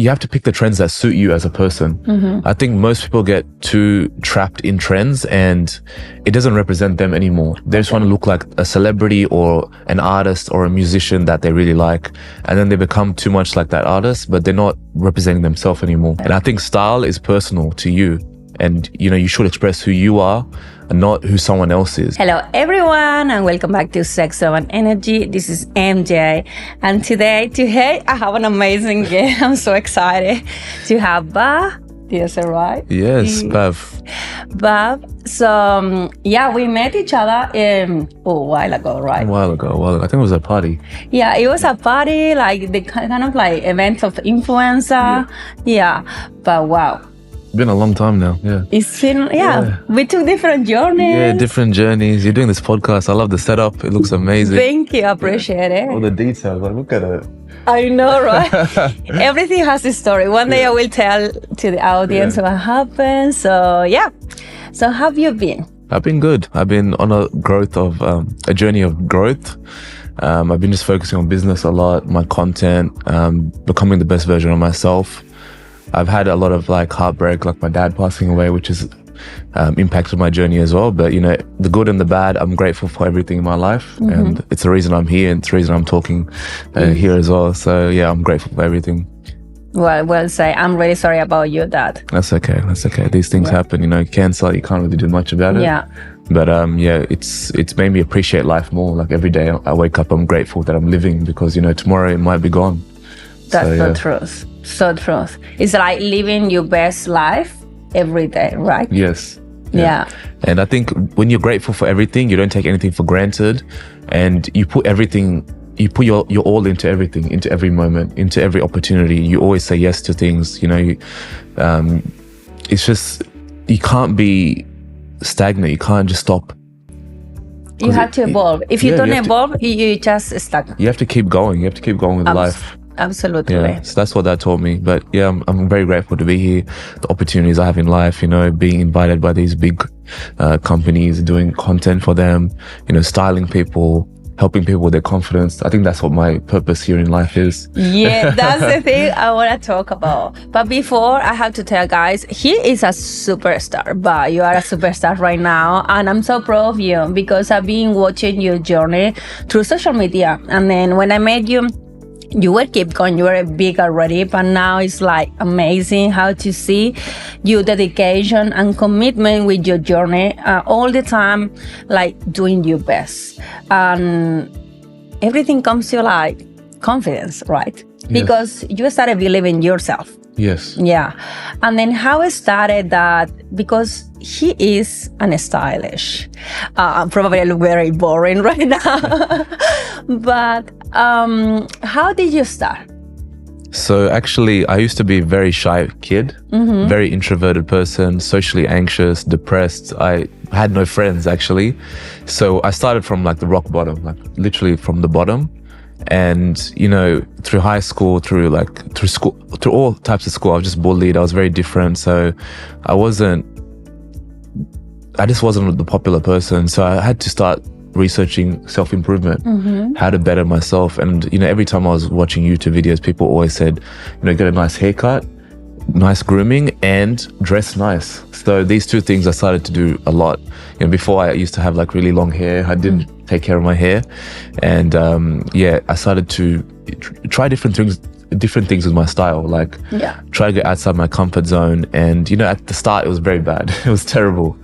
you have to pick the trends that suit you as a person. I think most people get too trapped in trends and it doesn't represent them anymore. They just want to look like a celebrity or an artist or a musician that they really like. And then they become too much like that artist, but they're not representing themselves anymore. And I think style is personal to you. And, you should express who you are and not who someone else is. Hello, everyone, and welcome back to Sex, Love, and Energy. This is MJ. And today I have an amazing guest. I'm so excited to have Bhav. Did I say right? Yes, Bhav. Bhav. So, we met each other a while ago, right? A while ago. I think it was a party. Yeah, it was a party, like the kind of like event of influencer. Yeah. But wow. It's been a long time now, yeah. It's been, we took different journeys. Yeah, different journeys. You're doing this podcast. I love the setup. It looks amazing. Thank you. I appreciate it. All the details. Like, look at it. I know, right? Everything has a story. One day I will tell to the audience what happened. So, So, how have you been? I've been good. I've been on a journey of growth. I've been just focusing on business a lot, my content, becoming the best version of myself. I've had a lot of like heartbreak, like my dad passing away, which has impacted my journey as well. But the good and the bad, I'm grateful for everything in my life, and it's the reason I'm here, and it's the reason I'm talking here as well. So I'm grateful for everything. Well say, I'm really sorry about your dad. That's okay. These things happen. Cancer, you can't really do much about it. Yeah. But it's made me appreciate life more. Like every day I wake up, I'm grateful that I'm living, because tomorrow it might be gone. That's the truth. So truth. It's like living your best life every day, right? Yes. Yeah. And I think when you're grateful for everything, you don't take anything for granted, and you put your all into everything, into every moment, into every opportunity. You always say yes to things. It's just, you can't be stagnant. You can't just stop. You have to evolve. If you don't evolve, you just stuck. You have to keep going. You have to keep going with life. Absolutely. Yeah, so that's what that taught me. But I'm very grateful to be here. The opportunities I have in life, being invited by these big companies, doing content for them, styling people, helping people with their confidence. I think that's what my purpose here in life is. Yeah, that's the thing I want to talk about. But before, I have to tell guys, he is a superstar, but you are a superstar right now. And I'm so proud of you, because I've been watching your journey through social media. And then when I met you, you were keep going, you were big already, but now it's like amazing how to see your dedication and commitment with your journey all the time, like doing your best. And everything comes to like confidence, right? Yes. Because you started believing in yourself. Yes. Yeah. And then how it started that, because he is stylish. Probably I look very boring right now. But how did you start? So actually, I used to be a very shy kid, very introverted person, socially anxious, depressed. I had no friends actually. So I started from like the rock bottom, like literally from the bottom. And through high school, through school, through all types of school, I was just bullied. I was very different. So I just wasn't the popular person. So I had to start researching self-improvement, how to better myself. And every time I was watching YouTube videos, people always said, get a nice haircut, nice grooming, and dress nice. So these two things I started to do a lot. Before I used to have like really long hair. I didn't take care of my hair, and I started to try different things with my style, like try to get outside my comfort zone. And at the start it was very bad. It was terrible,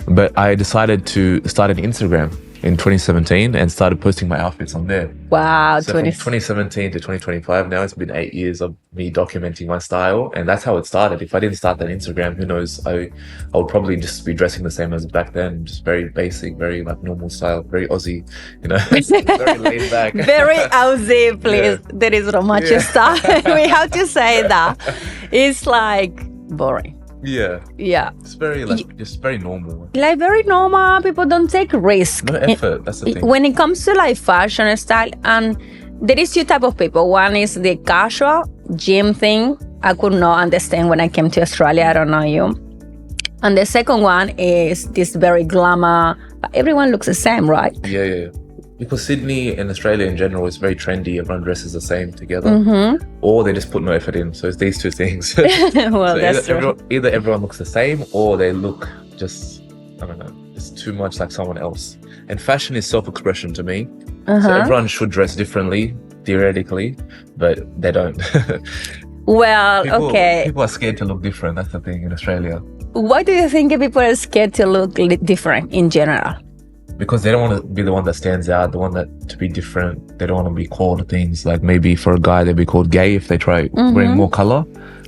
but I decided to start an Instagram in 2017 and started posting my outfits on there. Wow. So from 2017 to 2025, now it's been 8 years of me documenting my style, and that's how it started. If I didn't start that Instagram, who knows, I would probably just be dressing the same as back then, just very basic, very like normal style, very Aussie, very laid back. Very Aussie, please. Yeah. There is not much style. We have to say that. It's like boring. Yeah. It's very just very normal. Like very normal. People don't take risk. No effort. That's the thing. When it comes to like fashion and style, and there is two type of people. One is the casual gym thing. I could not understand when I came to Australia. I don't know you. And the second one is this very glamour. But everyone looks the same, right? Yeah. because Sydney and Australia in general is very trendy. Everyone dresses the same together, or they just put no effort in. So it's these two things. Well, so that's true. Either everyone looks the same, or they look just, I don't know, just too much like someone else. And fashion is self-expression to me. So everyone should dress differently, theoretically, but they don't. Well, People are scared to look different. That's the thing in Australia. Why do you think people are scared to look different in general? Because they don't want to be the one that stands out, the one that to be different. They don't want to be called things like, maybe for a guy they'd be called gay if they try wearing more color.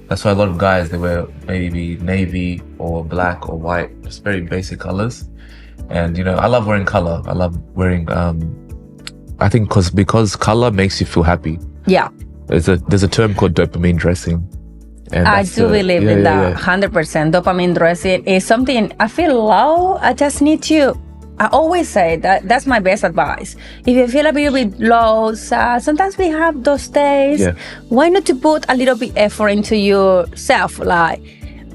That's why a lot of guys, they wear maybe navy or black or white, just very basic colors. And you know, I love wearing color. I love wearing I think because color makes you feel happy. Yeah. There's a term called dopamine dressing. And I do believe in that. 100%. Dopamine dressing is something I feel low. I just need to. I always say that's my best advice. If you feel a little bit low, sad, sometimes we have those days. Yeah. Why not to put a little bit effort into yourself? Like,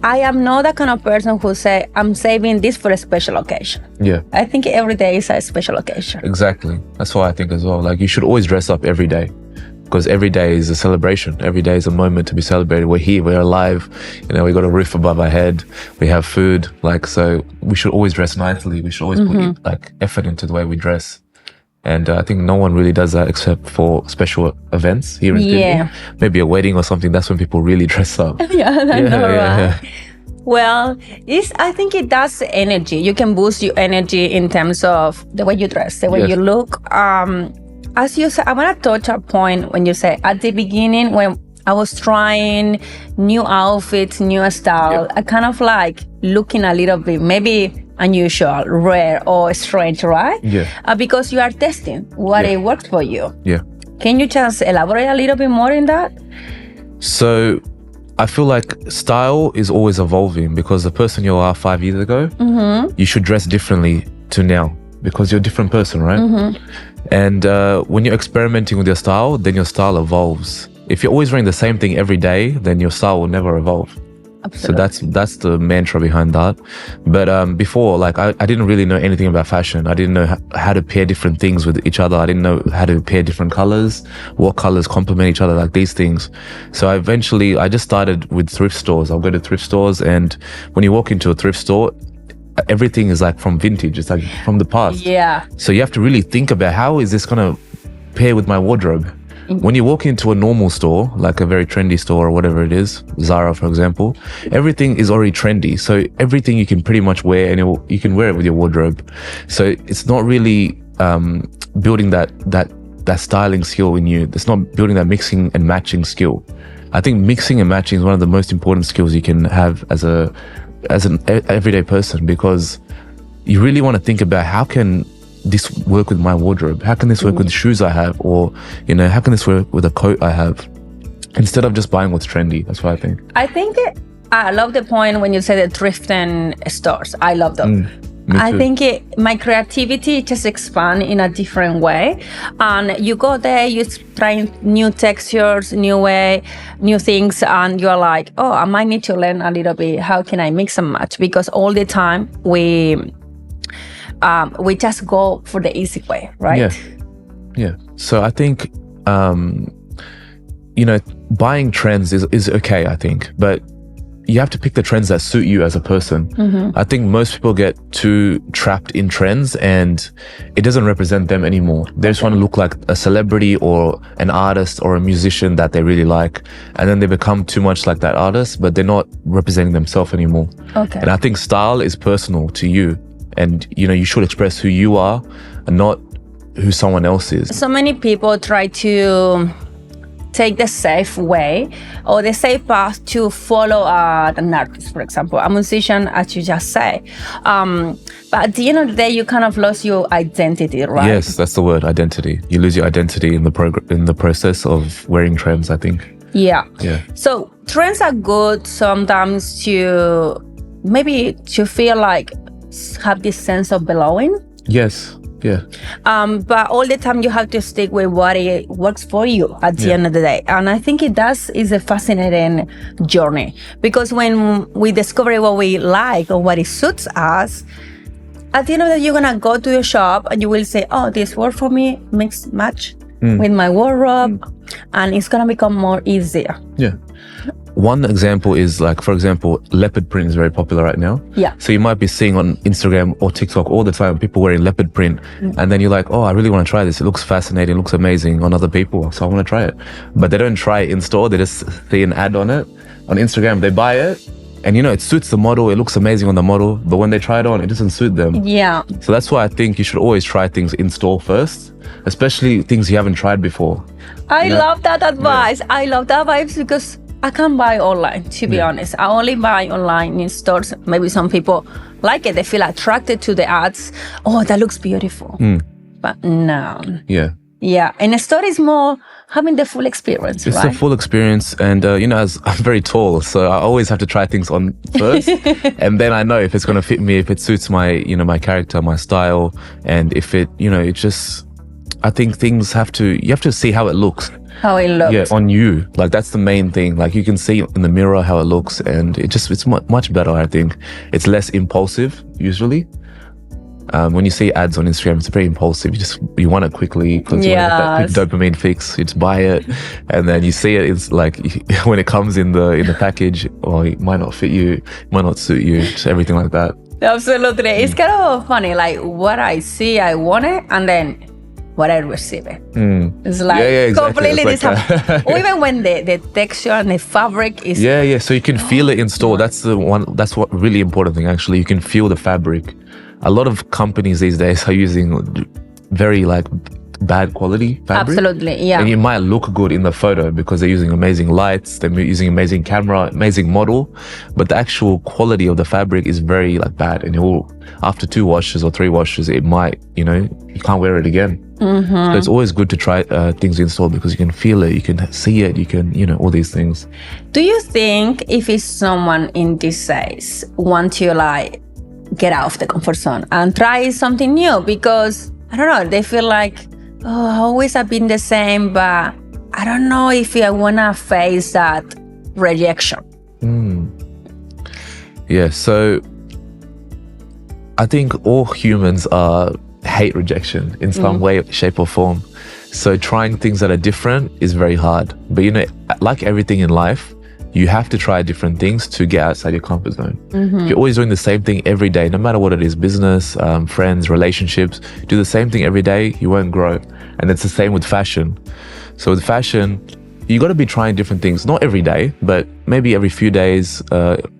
I am not that kind of person who say, I'm saving this for a special occasion. Yeah. I think every day is a special occasion. Exactly. That's what I think as well. Like, you should always dress up every day, because every day is a celebration. Every day is a moment to be celebrated. We're here, we're alive. You know, we got a roof above our head. We have food. Like, so we should always dress nicely. We should always put like effort into the way we dress. And I think no one really does that except for special events here in Sydney. Maybe a wedding or something. That's when people really dress up. Yeah. Well, I think it does energy. You can boost your energy in terms of the way you dress, the way you look. As you said, I want to touch a point when you say at the beginning when I was trying new outfits, new style, I kind of like looking a little bit maybe unusual, rare, or strange, right? Yeah. Because you are testing what it works for you. Yeah. Can you just elaborate a little bit more in that? So I feel like style is always evolving, because the person you are 5 years ago, you should dress differently to now, because you're a different person, right? And when you're experimenting with your style, then your style evolves. If you're always wearing the same thing every day, then your style will never evolve. Absolutely. So that's the mantra behind that. But before, like, I didn't really know anything about fashion. I didn't know how to pair different things with each other. I didn't know how to pair different colors, what colors complement each other, like these things. So I just started with thrift stores. I'll go to thrift stores, and when you walk into a thrift store, everything is like from vintage. It's like from the past. Yeah. So you have to really think about, how is this going to pair with my wardrobe? When you walk into a normal store, like a very trendy store or whatever it is, Zara, for example, everything is already trendy. So everything you can pretty much wear, and you can wear it with your wardrobe. So it's not really building that styling skill in you. It's not building that mixing and matching skill. I think mixing and matching is one of the most important skills you can have as an everyday person, because you really want to think about, how can this work with my wardrobe? How can this work with the shoes I have? Or, you know, how can this work with a coat I have? Instead of just buying what's trendy. That's what I think. I love the point when you say the thrifting stores. I love them. I think my creativity just expand in a different way. And you go there, you try new textures, new things, and you're like, oh, I might need to learn a little bit. How can I mix and match? Because all the time we just go for the easy way, right? Yeah. So I think, you know, buying trends is okay, I think, but you have to pick the trends that suit you as a person. I think most people get too trapped in trends, and it doesn't represent them anymore. They just want to look like a celebrity or an artist or a musician that they really like, and then they become too much like that artist, but they're not representing themselves anymore. And I think style is personal to you, and you know, you should express who you are and not who someone else is. So many people try to take the safe way or the safe path to follow an artist, for example, a musician, as you just say. But at the end of the day, you kind of lost your identity, right? Yes, that's the word, identity. You lose your identity in the process of wearing trends, I think. Yeah. So trends are good sometimes to feel like have this sense of belonging. Yes. Yeah. But all the time you have to stick with what it works for you at the end of the day. And I think is a fascinating journey, because when we discover what we like or what it suits us, at the end of the day, you're gonna go to your shop and you will say, oh, this works for me, match with my wardrobe, and it's gonna become more easier. Yeah. One example is like, for example, leopard print is very popular right now. Yeah. So you might be seeing on Instagram or TikTok all the time people wearing leopard print, and then you're like, oh, I really want to try this. It looks fascinating, it looks amazing on other people, so I want to try it. But they don't try it in store. They just see an ad on it on Instagram. They buy it, and it suits the model. It looks amazing on the model, but when they try it on, it doesn't suit them. Yeah. So that's why I think you should always try things in store first, especially things you haven't tried before. I love that advice. Yeah. I love that advice because I can't buy online, to be honest. I only buy online in stores. Maybe some people like it. They feel attracted to the ads. Oh, that looks beautiful. But no. Yeah. Yeah. And a store is more having the full experience, it's right? It's a full experience. And, as I'm very tall, so I always have to try things on first. And then I know if it's going to fit me, if it suits my, my character, my style. And if it, it just, I think you have to see how it looks. How it looks. Yeah, on you. Like, that's the main thing. Like, you can see in the mirror how it looks, and it's much better, I think. It's less impulsive, usually. When you see ads on Instagram, it's very impulsive. You want it quickly because you want that quick dopamine fix. You just buy it, and then you see it. It's like when it comes in the package, or it might not fit you, it might not suit you, just everything like that. Absolutely. It's kind of funny. Like, what I see, I want it, and then what I receive it. It's like exactly. completely different. Or even when the texture and the fabric is... Yeah. So you can feel it in store. That's what really important thing, actually. You can feel the fabric. A lot of companies these days are using very bad quality fabric. Absolutely, yeah. And it might look good in the photo because they're using amazing lights, they're using amazing camera, amazing model, but the actual quality of the fabric is very bad, and after 2 washes or 3 washes, it might, you can't wear it again. So it's always good to try things in store because you can feel it, you can see it, you can, all these things. Do you think if it's someone in this size want to get out of the comfort zone and try something new? Because I don't know, they feel like, oh, I always have been the same, but I don't know if I want to face that rejection. Yeah, so I think all humans hate rejection in some way, shape or form. So trying things that are different is very hard. But like everything in life, you have to try different things to get outside your comfort zone. If you're always doing the same thing every day, no matter what it is, business, friends, relationships, do the same thing every day, you won't grow. And it's the same with fashion. So with fashion, you got to be trying different things, not every day, but maybe every few days,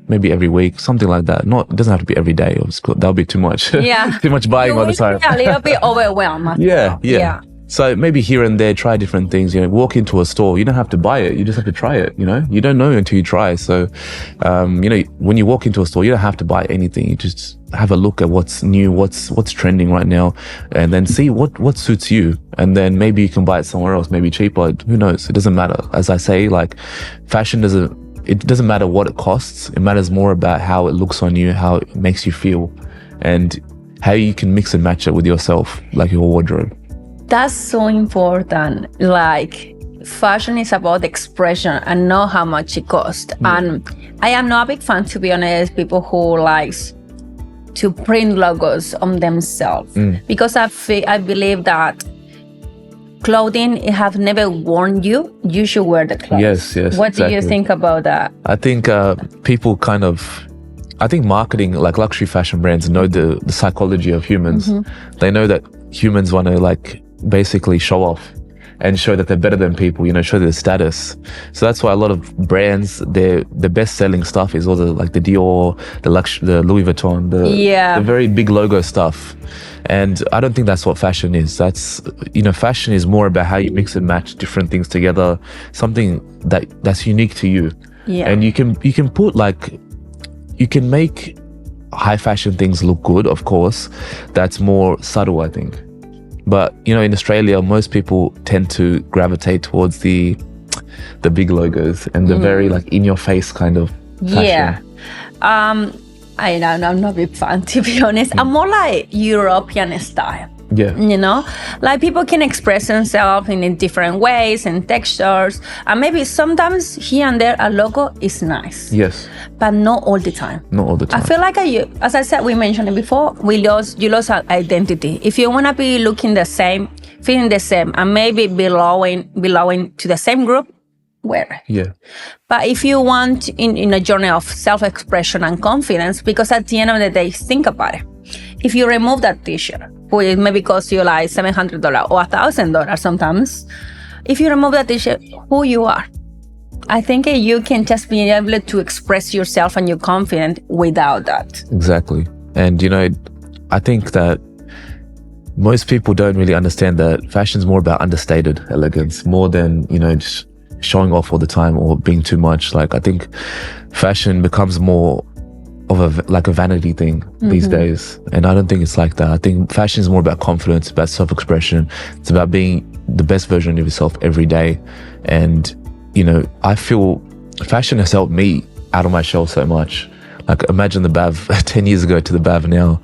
maybe every week, something like that. It doesn't have to be every day. That'll be too much. Yeah. Too much buying all the time. A little bit overwhelmed. Yeah. So maybe here and there, try different things. Walk into a store. You don't have to buy it. You just have to try it. You don't know until you try. So, when you walk into a store, you don't have to buy anything. You just have a look at what's new, what's trending right now, and then see what suits you. And then maybe you can buy it somewhere else, maybe cheaper. Who knows? It doesn't matter. As I say, fashion doesn't matter what it costs. It matters more about how it looks on you, how it makes you feel, and how you can mix and match it with yourself, like your wardrobe. That's so important. Fashion is about expression and not how much it costs. And I am not a big fan, to be honest, people who likes to print logos on themselves, because I believe that clothing have never worn you. You should wear the clothes. Yes. What exactly. do you think about that? I think people I think marketing, luxury fashion brands, know the psychology of humans. They know that humans want to basically show off and show that they're better than people, show their status. So that's why a lot of brands, the best selling stuff is all the Dior, the Louis Vuitton, the very big logo stuff. And I don't think that's what fashion is. That's, fashion is more about how you mix and match different things together, something that's unique to you. Yeah. And you can put you can make high fashion things look good, of course. That's more subtle, I think. But, in Australia, most people tend to gravitate towards the big logos and the very in-your-face kind of fashion. Yeah. I'm not a big fan, to be honest. I'm more European style. Yeah. You know, like people can express themselves in different ways and textures, and maybe sometimes here and there a logo is nice. Yes. But not all the time. Not all the time. I feel like, as I said, we mentioned it before, you lose our identity. If you want to be looking the same, feeling the same, and maybe belonging to the same group, wear it. Yeah. But if you want in a journey of self-expression and confidence, because at the end of the day, think about it. If you remove that t-shirt, which maybe costs you like $700 or $1,000 sometimes, if you remove that t-shirt, who you are, I think you can just be able to express yourself and you're confident without that. Exactly. And, I think that most people don't really understand that fashion's more about understated elegance, more than, just showing off all the time or being too much. Like, I think fashion becomes more of a vanity thing these days. And I don't think it's like that. I think fashion is more about confidence, about self-expression. It's about being the best version of yourself every day. And, I feel fashion has helped me out of my shell so much. Like, imagine the Bhav 10 years ago to the Bhav now.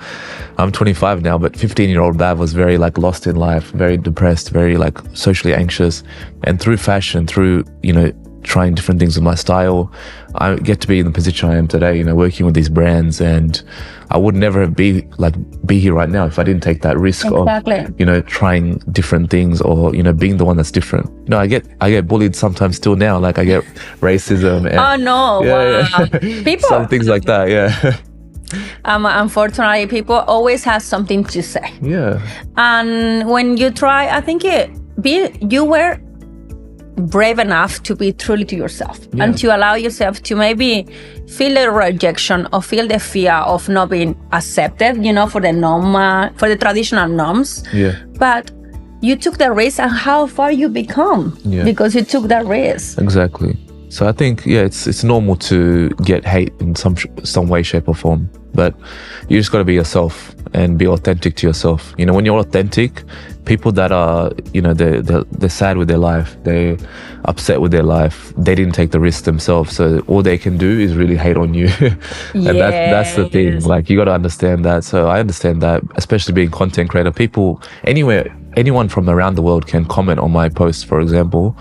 I'm 25 now, but 15-year-old Bhav was very lost in life, very depressed, very socially anxious. And through fashion, through, trying different things with my style, I get to be in the position I am today, working with these brands. And I would never be here right now if I didn't take that risk of, trying different things or, being the one that's different. I get bullied sometimes still now. Like, I get racism. And, oh no! Wow. People, some things like that. Yeah. Unfortunately, people always have something to say. Yeah. And when you try, I think you were brave enough to be truly to yourself and to allow yourself to maybe feel the rejection or feel the fear of not being accepted, for the traditional norms. Yeah. But you took the risk, and how far you become because you took that risk. Exactly. So I think, it's normal to get hate in some way, shape or form, but you just got to be yourself and be authentic to yourself. When you're authentic, people that are, they're sad with their life, they're upset with their life, they didn't take the risk themselves. So all they can do is really hate on you. And that's the thing. Like, you got to understand that. So I understand that, especially being content creator, people anyone from around the world can comment on my posts, for example.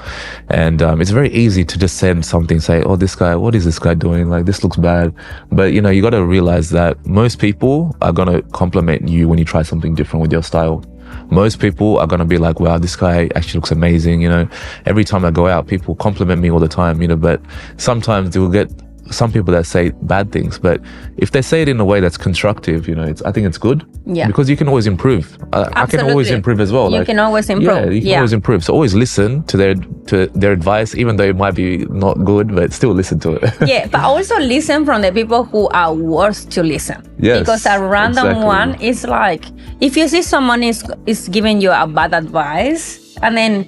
And it's very easy to just send something, say, oh, this guy, what is this guy doing? Like, this looks bad. But, you got to realize that most people are going to compliment you when you try something different with your style. Most people are going to be like, wow, this guy actually looks amazing. Every time I go out, people compliment me all the time, but sometimes they will get some people that say bad things, but if they say it in a way that's constructive, I think it's good. Yeah. Because you can always improve. I can always improve as well. You can always improve. Yeah, you can always improve. So always listen to their advice, even though it might be not good, but still listen to it. Yeah, but also listen from the people who are worth to listen. Yes. Because a random one is like, if you see someone is giving you a bad advice, and then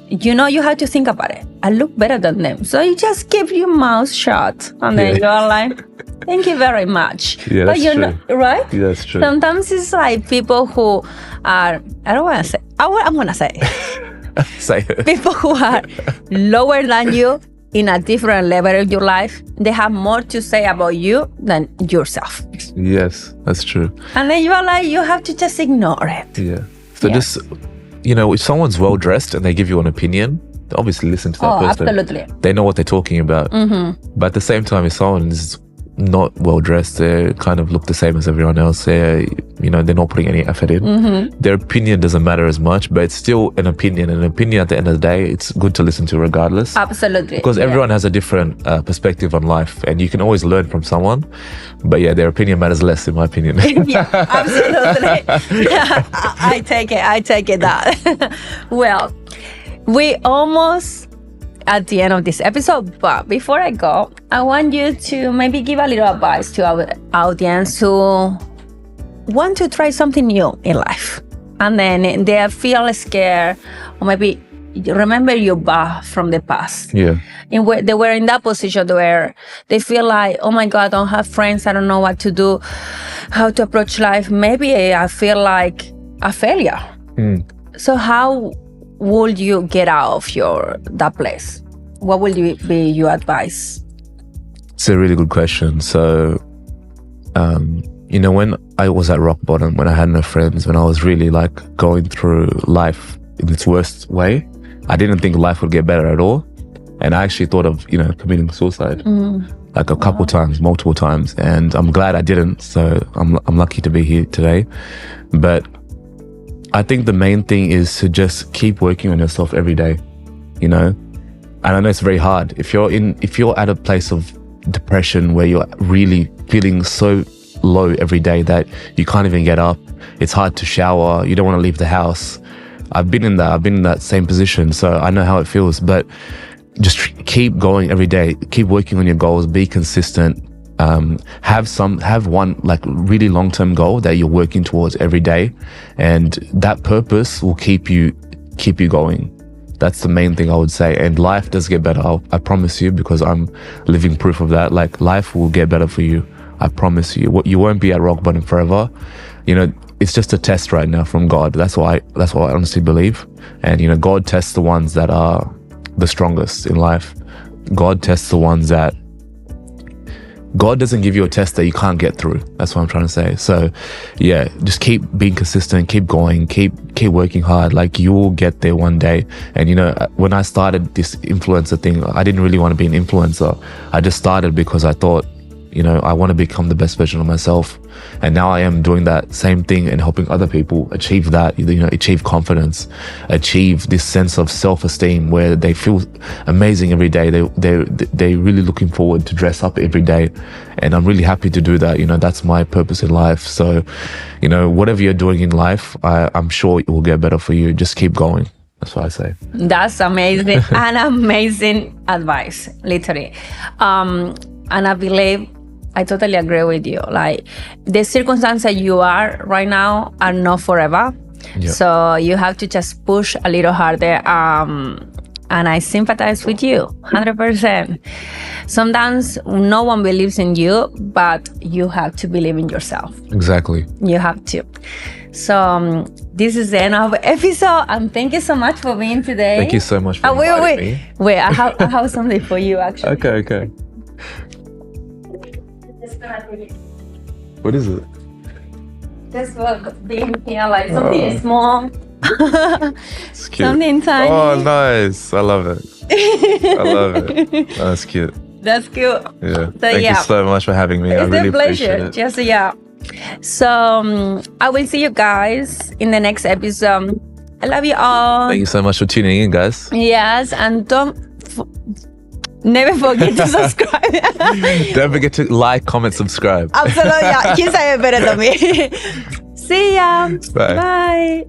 you have to think about it. I look better than them. So you just keep your mouth shut. And then you're like, thank you very much. Yeah, that's true. Right? Yeah, that's true. Sometimes it's like people who are, I don't want to say, I'm going to say say it. People who are lower than you in a different level of your life, they have more to say about you than yourself. Yes, that's true. And then you are like, you have to just ignore it. Yeah. So just, if someone's well dressed and they give you an opinion, obviously listen to that person. Absolutely. They know what they're talking about. Mm-hmm. But at the same time, if someone is not well dressed, they kind of look the same as everyone else. They're not putting any effort in. Mm-hmm. Their opinion doesn't matter as much, but it's still an opinion. An opinion at the end of the day, it's good to listen to regardless. Absolutely. Because everyone has a different perspective on life, and you can always learn from someone. But their opinion matters less, in my opinion. Yeah, absolutely. I take it that. Well, we almost at the end of this episode, but before I go, I want you to maybe give a little advice to our audience who want to try something new in life, and then they feel scared, or maybe remember your Bhav from the past. Yeah. And where they were in that position where they feel like, oh my God, I don't have friends, I don't know what to do, how to approach life. Maybe I feel like a failure. So how would you get out of that place? What will be your advice? It's a really good question. So, when I was at rock bottom, when I had no friends, when I was really like going through life in its worst way, I didn't think life would get better at all. And I actually thought of, committing suicide like a couple times, multiple times. And I'm glad I didn't. So I'm lucky to be here today. But I think the main thing is to just keep working on yourself every day, And I know it's very hard. If you're at a place of depression where you're really feeling so low every day that you can't even get up, it's hard to shower, you don't want to leave the house. I've been in that same position, so I know how it feels. But just keep going every day, keep working on your goals, be consistent. Have one like really long-term goal that you're working towards every day, and that purpose will keep you going. That's the main thing I would say. And life does get better. I promise you, because I'm living proof of that. Like, life will get better for you. I promise you. You won't be at rock bottom forever. It's just a test right now from God. That's what I honestly believe. And, God tests the ones that are the strongest in life. God tests the ones that God doesn't give you a test that you can't get through. That's what I'm trying to say. So yeah, just keep being consistent, keep going, keep working hard. Like, you will get there one day. And when I started this influencer thing, I didn't really want to be an influencer. I just started because I thought, I want to become the best version of myself. And now I am doing that same thing and helping other people achieve that, achieve confidence, achieve this sense of self-esteem where they feel amazing every day. They're really looking forward to dress up every day. And I'm really happy to do that. That's my purpose in life. So, whatever you're doing in life, I'm sure it will get better for you. Just keep going. That's what I say. That's amazing. An amazing advice, literally. And I believe I totally agree with you. Like, the circumstances you are right now are not forever. Yep. So you have to just push a little harder. And I sympathize with you 100%. Sometimes no one believes in you, but you have to believe in yourself. Exactly. You have to. So this is the end of the episode. And thank you so much for being today. Thank you so much for inviting me. Wait, I have something for you, actually. Okay. What is it? Just for being here, like something small. It's cute. Something tiny. Oh, nice. I love it. That's cute. That's cute. Yeah. So, Thank you so much for having me. It's I really a pleasure. appreciate it. So I will see you guys in the next episode. I love you all. Thank you so much for tuning in, guys. Yes, and never forget to subscribe. Don't forget to like, comment, subscribe. Absolutely. He said it better than me. See ya. Bye. Bye.